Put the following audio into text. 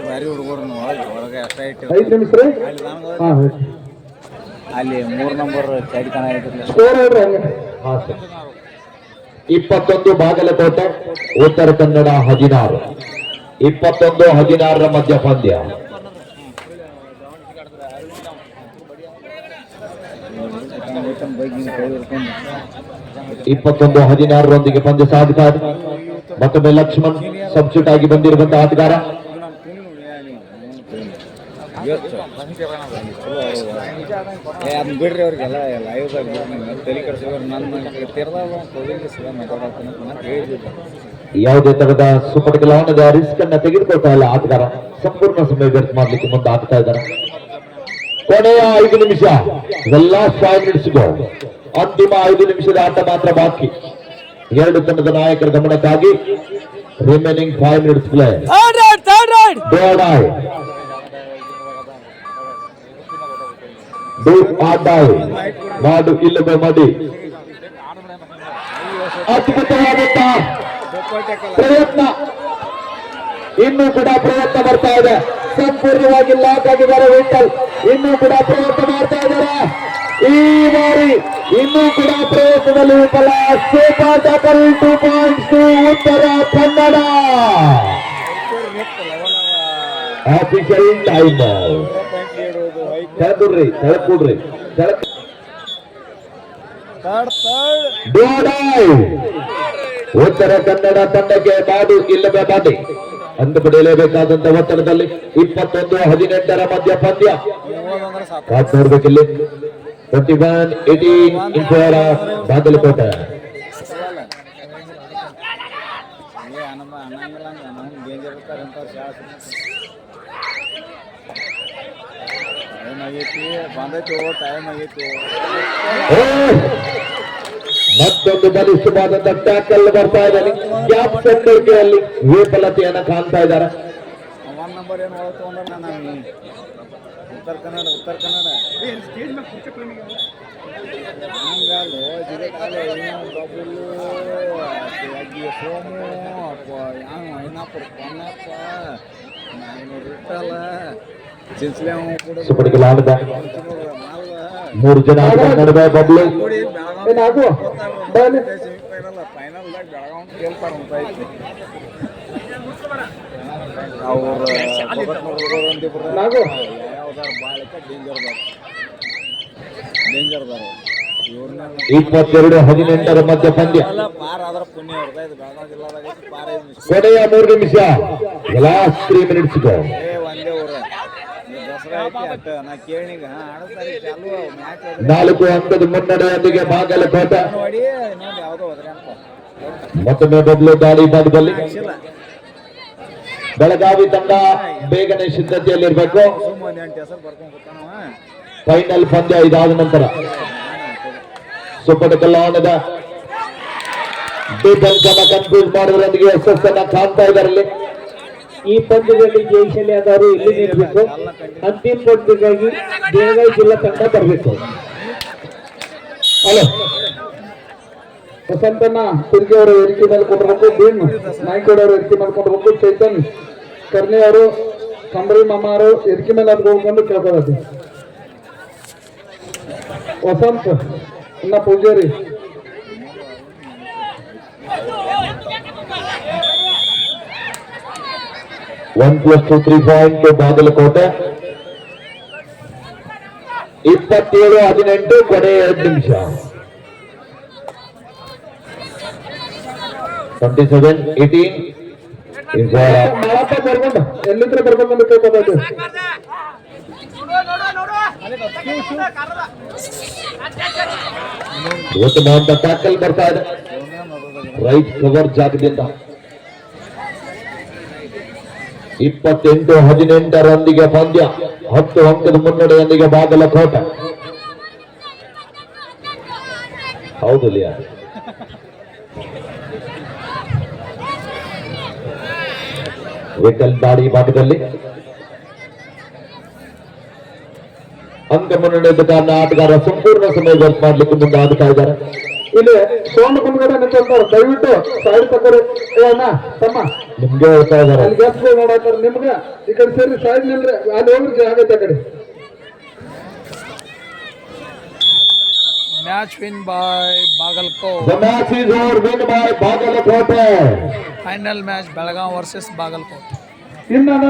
ಭಾರಿ ಹುಡುಗರು ಒಳಗೆ ಅಷ್ಟ ಇಟ್ಟು 5 ನಿಮಿಷ ರೀ. ಅಲ್ಲಿ 3 ನಂಬರ್ ಚಾಡಿ ಕಣ ಸ್ಕೋರ್ ಹೇಳ್ರಿ ಹಂಗೆ. 21 ಬಾಗಲಕೋಟೆ, ಉತ್ತರ ಕನ್ನಡ 16. 21-16 ಮಧ್ಯ ಪಂದ್ಯ. 21-16 ಪಂದ್ಯ ಸಾಧಿತ. ಮತ್ತೊಮ್ಮೆ ಲಕ್ಷ್ಮಣ್ ಸಬ್ಸ್ಟಿಟ್ಯೂಟ್ ಆಗಿ ಬಂದಿರುವಂತಹ ಆಟಗಾರ. ಅದನ್ನ ಬಿಡ್ರಿ ಅವ್ರಿಗೆಲ್ಲ ಲೈವ್ದಾಗ ತಲೆ ಕಡಿಸೋರು ನನ್ನ ಯಾವುದೇ ತರಹದ ಸುಪಟಕಲಾವಣದ ರಿಸ್ಕ್ ಅನ್ನ ತೆಗೆದುಕೊಳ್ತಾ ಇಲ್ಲ ಆಟಗಾರ. ಸಂಪೂರ್ಣ ಸಮಯ ವ್ಯರ್ಥ ಮಾಡ್ಲಿಕ್ಕೆ ಮುಂದೆ ಆಗ್ತಾ ಇದ್ದಾರೆ. ಕೊನೆಯ 5 ನಿಮಿಷ, ಲಾಸ್ಟ್ 5 ಮಿನಿಟ್ಸ್ ಗೋ. ಅಂತಿಮ 5 ನಿಮಿಷದ ಆಟ ಮಾತ್ರ ಬಾಕಿ. ಎರಡು ತಂಡದ ನಾಯಕರ ಗಮನಕ್ಕಾಗಿ ರಿಮೈನಿಂಗ್ 5 ಮಿನಿಟ್ಸ್ ಪ್ಲೇ. ಮಾಡು ಇಲ್ಲವೇ ಮಾಡಿ. ಅದ್ಭುತವಾದಂತಹ ಪ್ರಯತ್ನ, ಇನ್ನೂ ಕೂಡ ಪ್ರಯತ್ನ ಬರ್ತಾ ಇದೆ. ಸಂಪೂರ್ಣವಾಗಿ ಲಾಕ್ ಆಗಿದ್ದಾರೆ ವಿಠಲ್. ಇನ್ನೂ ಕೂಡ ಪ್ರಯತ್ನ ಮಾಡ್ತಾ ಇದ್ದಾರೆ. ಈ ಬಾರಿ ಇನ್ನೂ ಕೂಡ ಪ್ರಯತ್ನದಲ್ಲಿ ವಿಫಲ. Super tackle 2 points Uttara Kannada. Official time. ಕೆಳಕೊಡ್ರಿ ಕೆಳಕೊಡ್ರಿ ಉತ್ತರ ಕನ್ನಡ ತಂಡಕ್ಕೆ ಮಾಡು ಇಲ್ಲವೇ ಮಾಡಿ ಅಂದು ಪಡೆಯಲೇಬೇಕಾದಂತ ಒತ್ತಡದಲ್ಲಿ 21-18 ಮಧ್ಯ ಪಂದ್ಯ. ಕಾದ್ ನೋಡ್ಬೇಕಿಲ್ಲಿ. 21-18 ಬಾಗಲಕೋಟೆ. ಮತ್ತೊಂದು ಬಲಿಷ್ಠವಾದಂತ ಟ್ಯಾಕಲ್ ಬರ್ತಾ ಇದ್ದಾನೆ. ಗ್ಯಾಪ್ ಸೆಂಟರ್ಗೆಯಲ್ಲಿ ವಿಫಲತೆಯನ್ನ ಕಾಣ್ತಾ ಇದ್ದಾರೆ. 1 ನಂಬರ್ ಏನು ಒಳಗೆ ತಗೊಂಡ್ರ ನಾನು ಉತ್ತರ ಕನ್ನಡ ಹಂಗಲ್ಲೋ ಜಿರಕಾಲೆ ಡಬ್ಬುಲ್ಲು ಸೋಮು ಐನಾಪುರ ಪೊನ್ನಪ್ಪ ಇಟ್ಟಲ್ಲ ಚಿನ್ಸ್ಲೆ ಸುಪಡಿಗೆ ಆಡಿದ 3 ಜನ ನಡುವೆ ಬಬ್ಲು ಏನಾಗುವ ಫೈನಲ್ದಾಗ ಬೆಳಗಾವ್ ಕೇಳ್ತಾರ ಅವ್ರು ಯಾವ್ದಾರ ಬಾಳಕ ಡೇಂಜರ್ 22-18 ಮಧ್ಯ ಪಂದ್ಯ. ಪಾರ್ ಆದ್ರ ಪುಣ್ಯ ಅವ್ರದ. ಇದು ಬೆಳಗಾವಿ ಜಿಲ್ಲಾದಾಗ ಪಾರ. ಕೊನೆಯ 3 ನಿಮಿಷ, ಲಾಸ್ಟ್ 3 ಮಿನಿಟ್ಸ್ ಗೋ. ಒಂದೇ ಊರ ದಸರಾ ಐತಿ ಅಟ್ಟ ನಾ ಕೇಳಿಗ ಆಡತಾರಿ ಚಾಲು ಮ್ಯಾಚ್ 4 ಅಂಕದ ಮುನ್ನಡೆಯೊಂದಿಗೆ ಬಾಗಲಕೋಟೆ. ನೋಡಿ ಇನ್ನೊಂದು ಯಾವ್ದೋ ಹೋದ್ರಪ್ಪ ಮತ್ತೊಮ್ಮೆ ಬದಲು ದಾಳಿ ಭಾಗದಲ್ಲಿ ಬೆಳಗಾವಿ ತಂಡ ಬೇಗನೆ ಸಿದ್ಧತೆಯಲ್ಲಿರಬೇಕು. ಫೈನಲ್ ಪಂದ್ಯ ಇದಾದ ನಂತರ ಸುಪಟಕಲಾವಣದ ಡಿಫೆನ್ಸ್ ಕನ್ಫ್ಯೂಸ್ ಮಾಡೋದ್ರೊಂದಿಗೆ ಯಶಸ್ಸನ್ನ ಕಾಣ್ತಾ ಇದ್ದಾರೆ. ಈ ಪಂದ್ಯದಲ್ಲಿ ಜಯಶಾಲಿಯಾದವರು ಇಲ್ಲಿ ನಿಲ್ಲಬೇಕು. ಅಂತಿಮ ಪಂದ್ಯಕ್ಕಾಗಿ ಬೆಳಗಾವಿ ಜಿಲ್ಲಾ ತಂಡ ಬರಬೇಕು. ಹಲೋ ವಸಂತನ ತಿರ್ಗಿ ಅವರು ವೇದಿಕೆ ಮೇಲೆ ಕೊಟ್ಟಿರಬೇಕು. ಭೀಮ್ ನಾಯ್ಕೋಡ್ ಅವರು ವೇದಿಕೆ ಮೇಲೆ ಕೊಟ್ಟಿರಬೇಕು. ಚೈತನ್ ಕರ್ಣಿ ಅವರು ಕಂಬರಿ ಮಾಮ ಅವರು ವೇದಿಕೆ ಮೇಲೆ ಹತ್ಕೊಂಡು ಕೇಳ್ಕೊಳತಿ. ವಸಂತ್ ಇನ್ನ ಪೂಜಾರಿ 1+2 3 ಪಾಯಿಂಟ್ ಬಾಗಲಕೋಟೆ. 27-18 ಕೊನೆ 2 ನಿಮಿಷ. 27-18 ಎಲ್ಲಿದ್ರೆ ಬರ್ಕೊಂಡು ಕೇಳ್ಕೊಬೇಕು. ಇವತ್ತು ಟ್ಯಾಕಲ್ ಬರ್ತಾ ಇದೆ ರೈಟ್ ಕವರ್ ಜಾಗದಿಂದ. 28-18 ಪಂದ್ಯ. 10 ಅಂಕದ ಮುನ್ನಡೆಯೊಂದಿಗೆ ಬಾಗಲಕೋಟೆ. ಹೌದು ಲಿಯಾ ವಿಠಲ್ ದಾಳಿ ಭಾಗದಲ್ಲಿ ಅಂಕ ಮುನ್ನಡೆದ ಕಾರಣ ಆಟಗಾರ ಸಂಪೂರ್ಣ ಸಮಯ ವರ್ಕ್ ಮಾಡ್ಲಿಕ್ಕೆ ಮುಂದೆ ಆಗ್ತಾ ಇದ್ದಾರೆ. ಇಲ್ಲಿ ಸೋಮ ಮುಂದ್ಗಡೆ ನಿಂತಿರ್ತಾರೆ, ದಯವಿಟ್ಟು ಸೈಡ್ ತಗೋರಿ. ಏ ಅಣ್ಣ ತಮ್ಮ ನಿಮ್ಗೆ ಹೇಳ್ತಾ ಇದಾರೆ. ಅಲ್ಲಿ ಗೆಸ್ಟ್ ನೋಡತ್ತಾರ ನಿಮ್ಗೆ, ಈ ಕಡೆ ಸೇರಿ ಸೈಡ್ ನಿಲ್ರಿ, ಅಲ್ಲಿ ಹೋಗ್ರಿ ಜಾಗ ಐತೆ ಆ ಕಡೆ. Match win by Bagalkot. The match is over, win by Bagalkote. Final match Belgaum versus Bagalkot. ಇನ್ನು